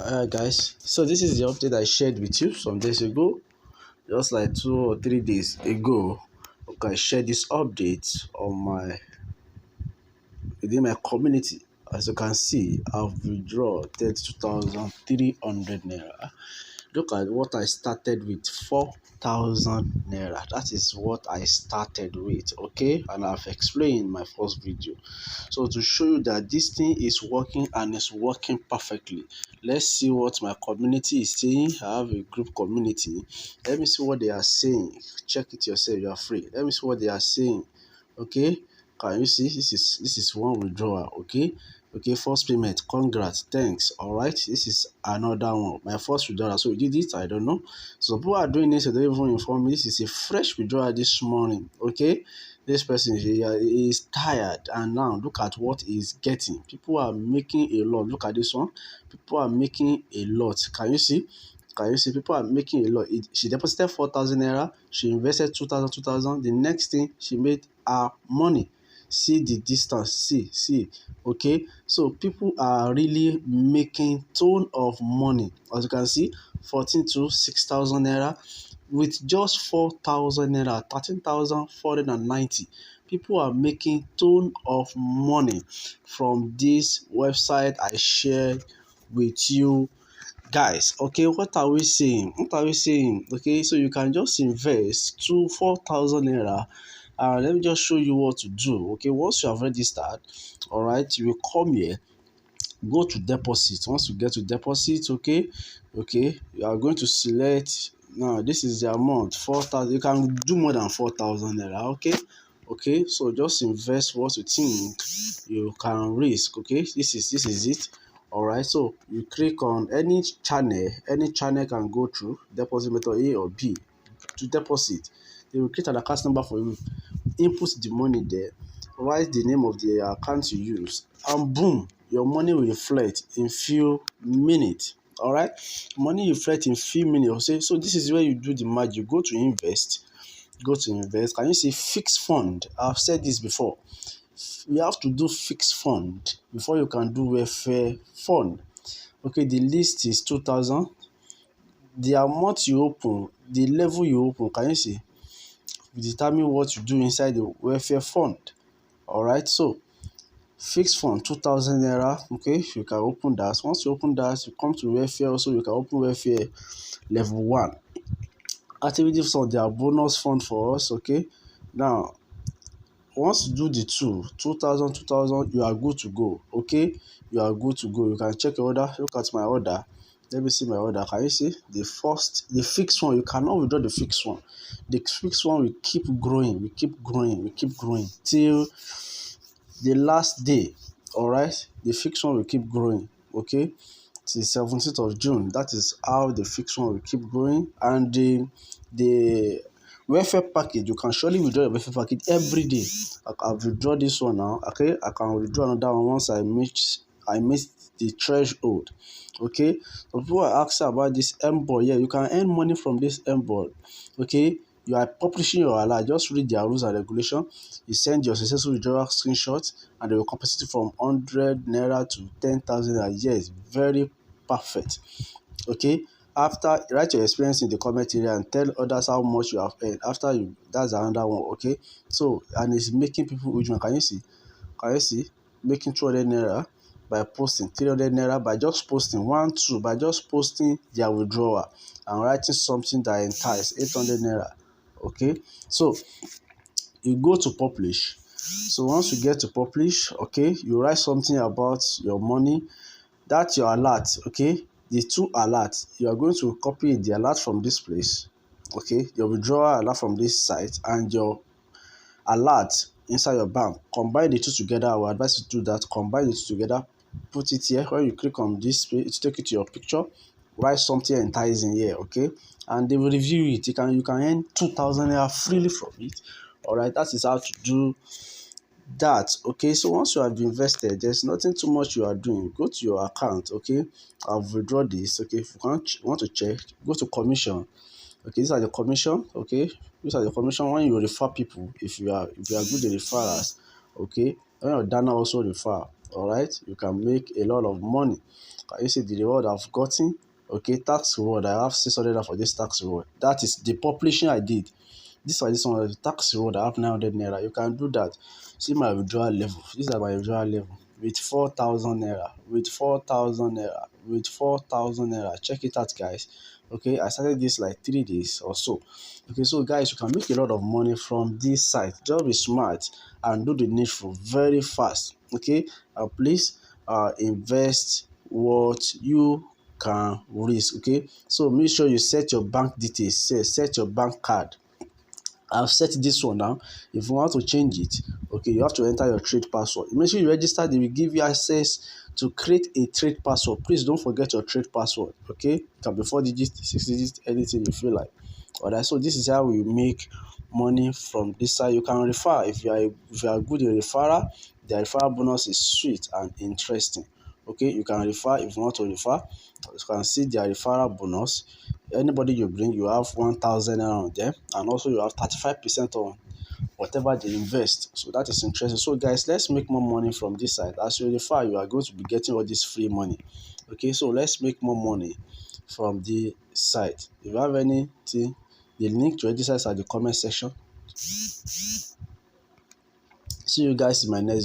Guys, so this is the update I shared with you some days ago, just like 2 or 3 days ago. Okay, I shared this update on my within my community. As you can see, I've withdrawn 32,300 naira. Look at what I started with, 4,000 naira. That is what I started with, okay? And I've explained in my first video. So to show you that this thing is working and it's working perfectly, let's see what my community is saying. I have a group community. Let me see what they are saying. Check it yourself, you are free. Let me see what they are saying, okay? Can you see? This is one withdrawal, okay? Okay, first payment, congrats, thanks. All right, this is another one, my first withdrawal. So you did it, I don't know. So people are doing this, they don't even inform me. This is a fresh withdrawal this morning, okay? This person is tired, and now look at what he's getting. People are making a lot. Look at this one. People are making a lot. Can you see? Can you see? People are making a lot. She deposited 4,000 naira. She invested 2,000. The next thing, she made her money. See the distance. See. Okay, so people are really making ton of money. As you can see, 14 to 6,000 naira with just 4,000 naira, 13,490. People are making ton of money from this website I shared with you guys. Okay, what are we saying? Okay, so you can just invest 4,000 naira. Let me just show you what to do. Okay, once you have registered, all right, you will come here, go to deposit. Once you get to deposit, okay, you are going to select. Now this is the amount, 4,000. You can do more than 4,000 naira. Okay, so just invest what you think you can risk. Okay, this is it. All right, so you click on any channel can go through deposit method A or B. To deposit, they will create an account number for you, input the money there, write the name of the account you use, and boom, your money will reflect in few minutes. All right, money reflect in few minutes. Okay, so this is where you do the magic. Go to invest. Can you see fixed fund? I've said this before. You have to do fixed fund before you can do welfare fund. Okay, the list is 2,000. The amount you open, the level you open, can you see, will determine what you do inside the welfare fund. All right, so fixed fund 2,000 naira. Okay, you can open that. Once you open that, you come to welfare. Also, you can open welfare level 1. Activity fund, they are bonus fund for us. Okay, now once you do the 2,000, you are good to go. Okay, you are good to go. You can check your order. Look at my order. Let me see my order. Can you see the fixed one? You cannot withdraw the fixed one. The fixed one will keep growing. We keep growing till the last day. All right, the fixed one will keep growing. Okay, till 17th of June. That is how the fixed one will keep growing. And the welfare package, you can surely withdraw your welfare package every day. I've withdrawn this one now. Okay, I can withdraw another one once I meet the threshold. Okay, so people are asking about this M-board. Yeah, you can earn money from this M-board. Okay, you are publishing your alert. Just read their rules and regulations. You send your successful withdrawal screenshot, and they will compensate you from 100 naira to 10,000 naira. Yes, very perfect. Okay, after, write your experience in the comment area and tell others how much you have earned. After you, that's another one. Okay, so, and it's making people huge money. Can you see making 200 naira by posting, 300 naira by just posting, 1, 2 by just posting their withdrawal and writing something that entice, 800 naira. Okay, so you go to publish. So once you get to publish, okay, you write something about your money. That's your alert. Okay, the 2 alerts, you are going to copy the alert from this place. Okay, your withdrawal alert from this site and your alert inside your bank. Combine the 2 together. I will advise you to do that. Combine the 2 together, put it here. When you click on this page, it take you to your picture. Write something enticing here. Okay, and they will review it. You can earn 2,000 naira freely from it. All right, that is how to do that. Okay, so once you have invested, there's nothing too much you are doing. Go to your account. Okay, I've withdrawn this. Okay, if you want to check, go to commission. Okay, these are the commission. Okay, these are the commission when you refer people. If you are good at referrals. Okay, when your Dana also refer. All right, you can make a lot of money. Can you see the reward I've gotten? Okay, tax reward. I have 600 for this tax reward. That is the publishing I did. This one, the tax reward. I have 900 naira. You can do that. See my withdrawal level. These are my withdrawal level with 4,000 naira, with 4,000 naira, with 4,000 naira. Check it out, guys. Okay, I started this like 3 days or so. Okay, so guys, you can make a lot of money from this site. Just be smart and do the needful very fast. Okay, please invest what you can risk. Okay, so make sure you set your bank details. Set your bank card. I've set this one now. If you want to change it, okay, you have to enter your trade password. Make sure you register. They will give you access to create a trade password. Please don't forget your trade password. Okay, it can be 4 digits, 6 digits, anything you feel like. Alright, so this is how we make money from this side. You can refer if you are good in referral. The referral bonus is sweet and interesting. Okay, you can refer if you want to refer. You can see their referral bonus. Anybody you bring, you have 1,000 on them, and also you have 35% on whatever they invest. So that is interesting. So guys, let's make more money from this side. As you refer, you are going to be getting all this free money. Okay, so let's make more money from the site. If you have anything, the link to register is at the comment section. See you guys in my next video.